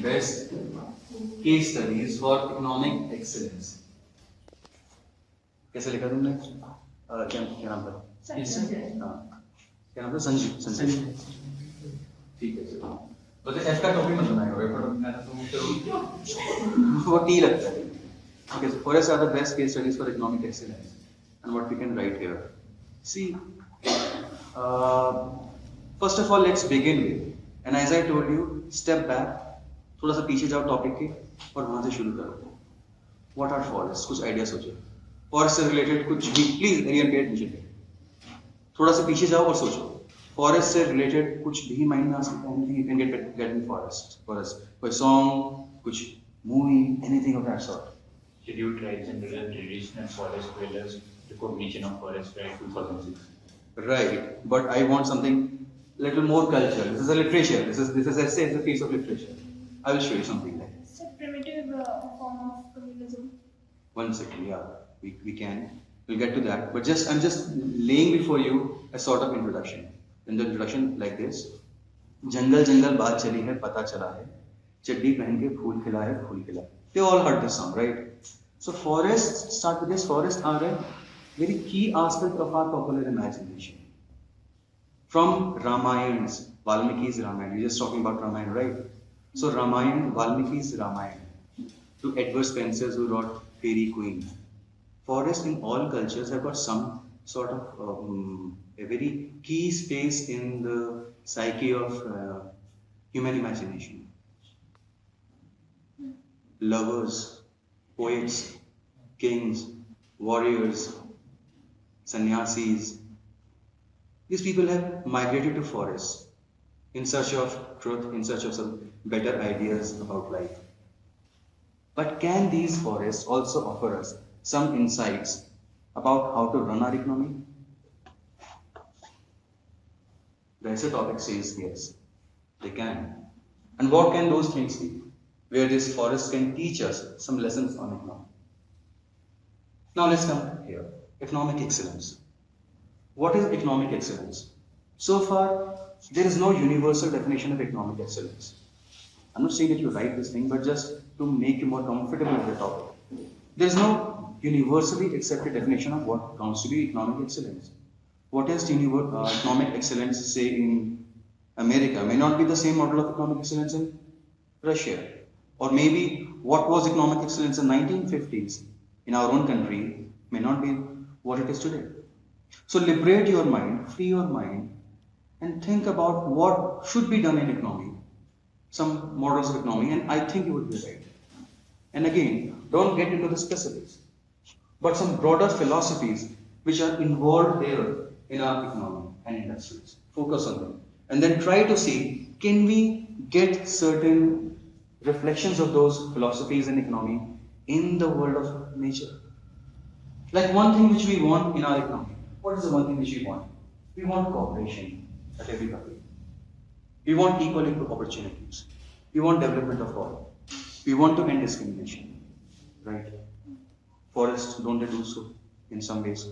Best case studies for economic excellence. कैसे लिखा तुमने? क्या नाम था? क्या नाम था? संजीव. ठीक है चलो. तो एफ का टॉपिक मत बनाएगा. एफ का टॉपिक बनाना तो वो टी लगता है. Okay, so forest are the best case studies for economic excellence, and what we can write here. See, first of all, let's begin with, and as I told you, step back, थोड़ा सा पीछे जाओ topic के और वहां से शुरू करो. What are forests? कुछ आइडिया सोचो. फॉरेस्ट से रिलेटेड कुछ भी, प्लीज एरियन पे एडमिशन. थोड़ा सा पीछे जाओ और सोचो. फॉरेस्ट से रिलेटेड कुछ भी माइंड में आ सकता है. Anything you can get in forest. कोई सॉन्ग, कुछ movie, anything of that sort. Scheduled Tribes and Traditional Forest Dwellers Recognition of Forest Right 2006. Right, but I want something little more cultural. This is a literature. This is essay. It's a piece of literature. I will show you something like. It's a primitive form of communalism. One second, yeah, we can. We'll get to that. But I'm just laying before you a sort of introduction. In the introduction like this, जंगल जंगल बात चली है, पता चला है, चड्डी पहन के फूल खिला है, फूल खिला. They all heard this song, right? So forests, start with this. Forests are a very key aspect of our popular imagination. From Ramayan's, Valmiki's Ramayana. We're just talking about Ramayana, right? So Ramayana, Valmiki's Ramayana, to Edward Spencer's who wrote Fairy Queen. Forests in all cultures have got some sort of a very key space in the psyche of human imagination. Lovers, poets, kings, warriors, sannyasis. These people have migrated to forests in search of truth, in search of some better ideas about life. But can these forests also offer us some insights about how to run our economy? The essay topic says yes, they can. And what can those things be? Where this forest can teach us some lessons on economics. Now let's come here. Economic excellence. What is economic excellence? So far, there is no universal definition of economic excellence. I'm not saying that you write this thing, but just to make you more comfortable with the topic. There is no universally accepted definition of what counts to be economic excellence. What is economic excellence, say, in America may not be the same model of economic excellence in Russia. Or maybe what was economic excellence in 1950s in our own country may not be what it is today. So liberate your mind, free your mind, and think about what should be done in economy, some models of economy, and I think you would be right. And again, don't get into the specifics, but some broader philosophies which are involved there in our economy and industries. Focus on them. And then try to see, can we get certain reflections of those philosophies and economy in the world of nature. Like one thing which we want in our economy. What is the one thing which we want? We want cooperation at every level. We want equal opportunities. We want development of all. We want to end discrimination. Right? Forests, don't they do so in some ways?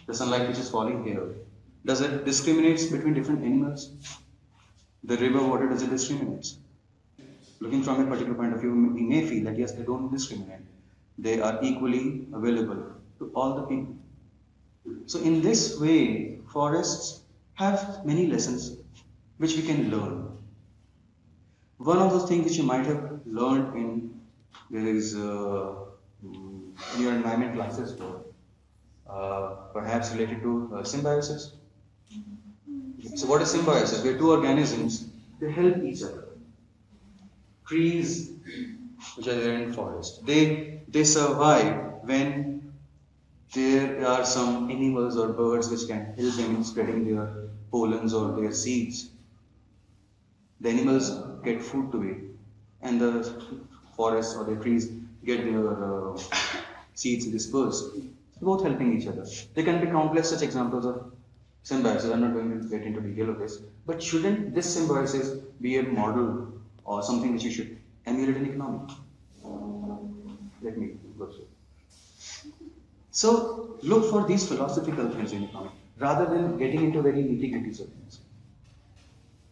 The sunlight which is falling here, does it discriminate between different animals? The river water, does it discriminate? Looking from a particular point of view, we may feel that yes, they don't discriminate. They are equally available to all the people. So in this way, forests have many lessons which we can learn. One of those things which you might have learned in your environment classes were perhaps related to symbiosis. So what is symbiosis? Where two organisms, they help each other. Trees which are there in forest, they survive when there are some animals or birds which can help them in spreading their pollens or their seeds. The animals get food to eat, and the forests or the trees get their seeds dispersed. Both helping each other. There can be countless such examples of symbiosis. I'm not going to get into detail of this, but shouldn't this symbiosis be a model or something which you should emulate in economics? Let me go through. So look for these philosophical things in economics rather than getting into very nitty-gritty of things.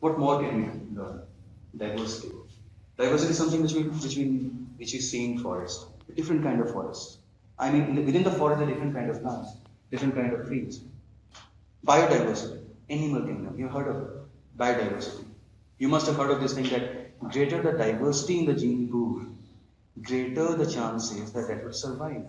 What more can we learn? Diversity. Diversity is something which we see in forest. A different kind of forest. I mean, within the forest, there are different kind of plants, different kind of trees. Biodiversity, animal kingdom. You heard of it? Biodiversity. You must have heard of this thing that greater the diversity in the gene pool, greater the chances that that will survive.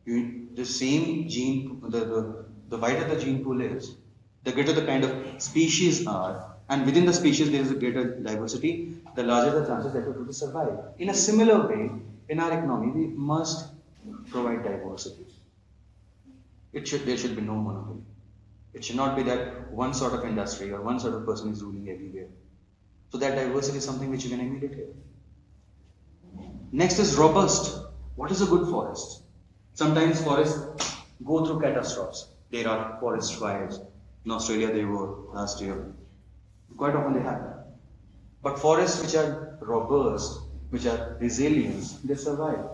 The same gene, the wider the gene pool is, the greater the kind of species are, and within the species there is a greater diversity, the larger the chances that it will survive. In a similar way, in our economy, we must provide diversity. There should be no monopoly. It should not be that one sort of industry or one sort of person is ruling everywhere. So that diversity is something which you can emulate here. Next is robust. What is a good forest? Sometimes forests go through catastrophes. There are forest fires. In Australia they were last year. Quite often they happen. But forests which are robust, which are resilient, they survive.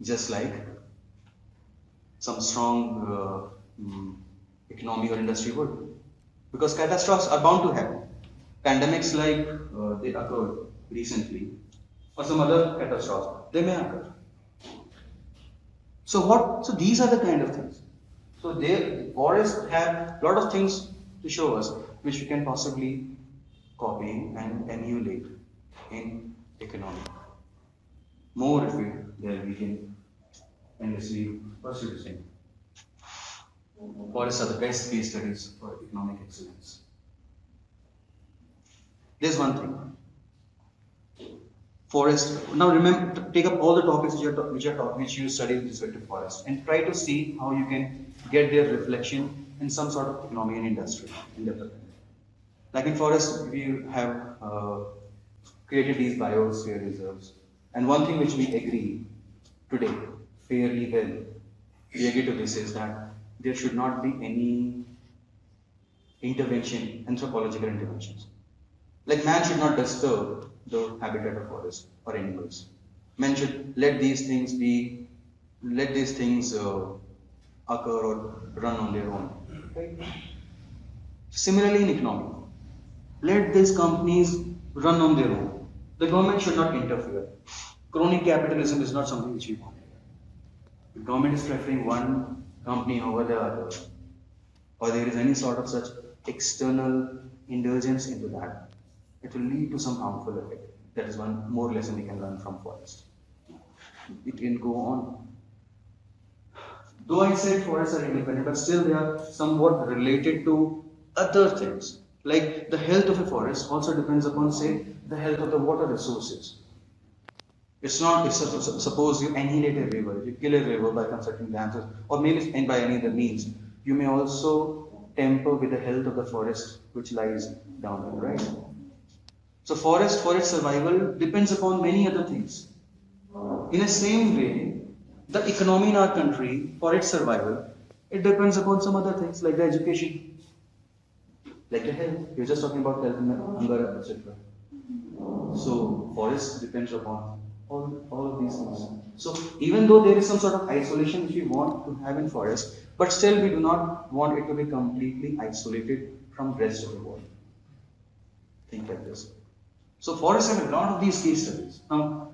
Just like some strong economy or industry would. Because catastrophes are bound to happen. Pandemics like they occurred recently, or some other catastrophes, they may occur. So these are the kind of things. So forests have a lot of things to show us which we can possibly copy and emulate in economy. More if we can endlessly pursue the same. Forests are the best case studies for economic excellence. There's one thing. Forest. Now remember, take up all the topics which you study with respect to forest, and try to see how you can get their reflection in some sort of economy and industry in development. Like in forest, we have created these biosphere reserves, and one thing which we agree today fairly well, we agree to this is that there should not be any intervention, anthropological interventions. Like man should not disturb the habitat of forest or animals. Man should let these things occur or run on their own. Right? Similarly in economy, let these companies run on their own. The government should not interfere. Crony capitalism is not something which we want. The government is preferring one company over the other, or there is any sort of such external indulgence into that, it will lead to some harmful effect. That is one more lesson we can learn from forest. It can go on. Though I said forests are independent, but still they are somewhat related to other things. Like the health of a forest also depends upon, say, the health of the water resources. It's not, if suppose you annihilate a river, you kill a river by constructing dams, or maybe by any other means, you may also temper with the health of the forest which lies down there, right? So forest, for its survival, depends upon many other things. In the same way, the economy in our country, for its survival, it depends upon some other things like the education, like the health. You're just talking about health and hunger, etc. So forest depends upon all of these things. So even though there is some sort of isolation which we want to have in forest, but still we do not want it to be completely isolated from the rest of the world. Think like this. So forests have a lot of these case studies. Now,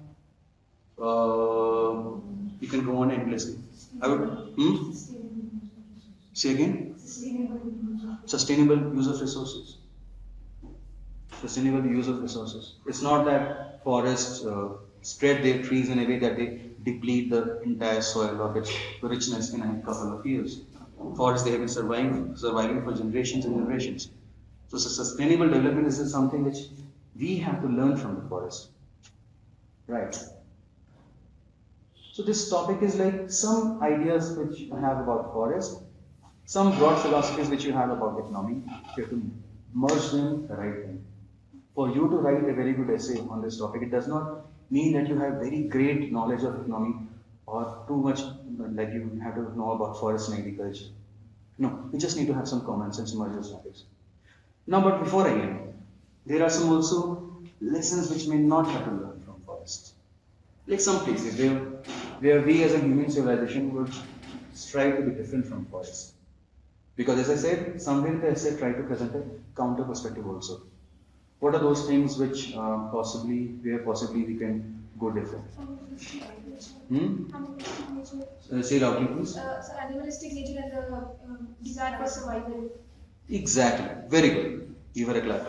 you can go on endlessly. I would. Say again. Sustainable use of resources. Sustainable use of resources. It's not that forests spread their trees in a way that they deplete the entire soil of its richness in a couple of years. Forests, they have been surviving for generations and generations. So sustainable development is something which we have to learn from the forest. Right. So this topic is like some ideas which you have about forest, some broad philosophies which you have about economy. You have to merge them, write them. For you to write a very good essay on this topic, it does not mean that you have very great knowledge of economy or too much, like you have to know about forest and agriculture. No, you just need to have some common sense to merge those topics. Now, but before I end, there are some also lessons which may not have to learn from forest. Like some places where we as a human civilization would strive to be different from forest. Because as I said, somewhere in the essay try to present a counter perspective also. What are those things which possibly we can go different? Animalistic nature. Say loudly, please. So animalistic nature and the desire for survival. Exactly. Very good. Give her a clap.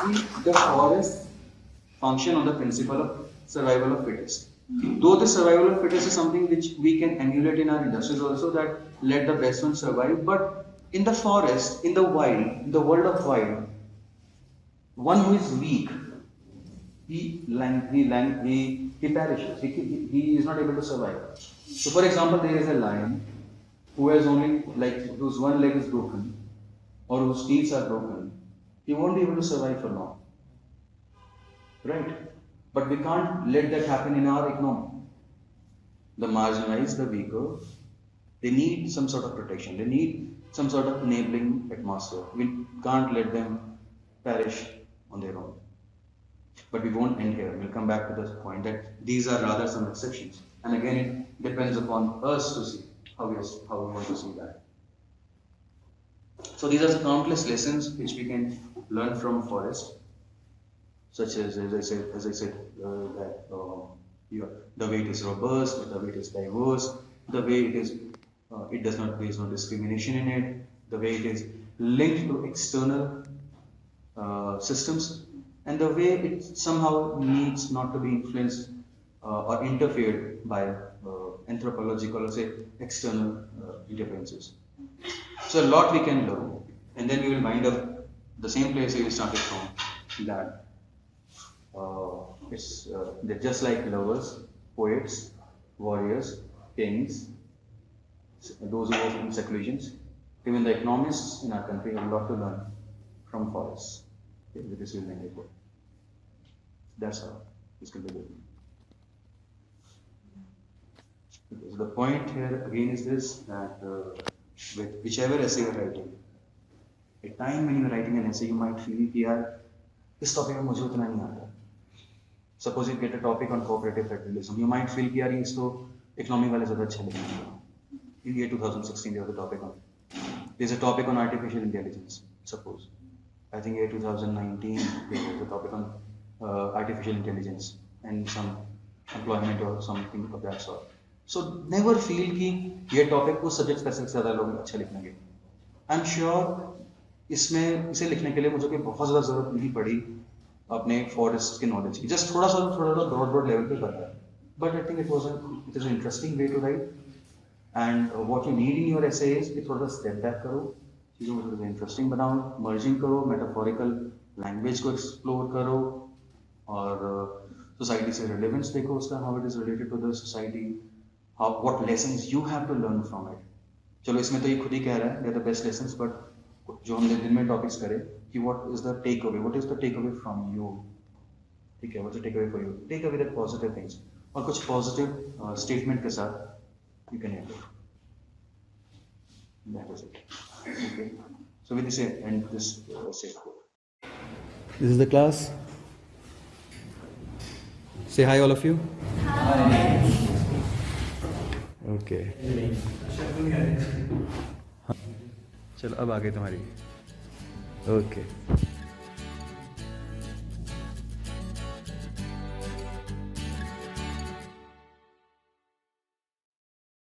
See, the forest function on the principle of survival of fittest. Though the survival of fittest is something which we can emulate in our industries also, that let the best one survive, but in the forest, in the wild, in the world of wild, one who is weak, he perishes. He is not able to survive. So, for example, there is a lion who has only whose one leg is broken, or whose teeth are broken. He won't be able to survive for long, right? But we can't let that happen in our economy. The marginalized, the weaker, they need some sort of protection. They need some sort of enabling atmosphere. We can't let them perish on their own. But we won't end here. We'll come back to the point that these are rather some exceptions. And again, it depends upon us to see how we want to see that. So these are the countless lessons which we can learn from forest, such as I said, that the way it is robust, the way it is diverse, the way it is, there is no discrimination in it, the way it is linked to external systems, and the way it somehow needs not to be influenced or interfered by anthropological or say external interferences. So a lot we can learn, and then we will wind up the same place we started from, that they're just like lovers, poets, warriors, kings, those who work in seclusions. Even the economists in our country have a lot to learn from forests. Okay, with this will end it. That's how this can be good. Okay, so the point here again is this, that with whichever essay you're writing, a time when you're writing an essay, you might feel that यार इस topic में मुझे उतना नहीं आता. Suppose you get a topic on cooperative federalism, you might feel कि यार इसको economy वाले ज़्यादा अच्छा लिखेंगे. In year 2016 there was a topic on, there's a topic on artificial intelligence. Suppose, I think year 2019 there was a topic on artificial intelligence and some employment or something of that sort. So never feel कि ये topic को subject से ज़्यादा लोग अच्छा लिखेंगे. I'm sure इसमें इसे लिखने के लिए मुझे कोई बहुत ज़्यादा ज़रूरत नहीं पड़ी अपने फॉरेस्ट के नॉलेज की. जस्ट थोड़ा सा ब्रॉड लेवल पे करता है. But I think it is an interesting way to write, and what you need in your essays कि थोड़ा सा स्टेप बैक करो, चीज़ों को इंटरेस्टिंग बनाओ, मर्जिंग करो, मेटाफोरिकल लैंग्वेज को एक्सप्लोर करो, और सोसाइटी से रिलेवेंस देखो उसका, how it is related to the society, how what lessons you have to learn from it. चलो इसमें तो ये खुद ही कह रहा है, they are the best lessons, but जो हमने दिन में टॉपिक्स करे कि what is the take away from you. ठीक है, what's the take away for you, take away that positive things, और कुछ पॉजिटिव स्टेटमेंट के साथ you can and it. That is it. Okay, so with this and this safe quote. This is the class. Say hi all of you. Hi. Okay. चलो अब आ गई तुम्हारी. Okay.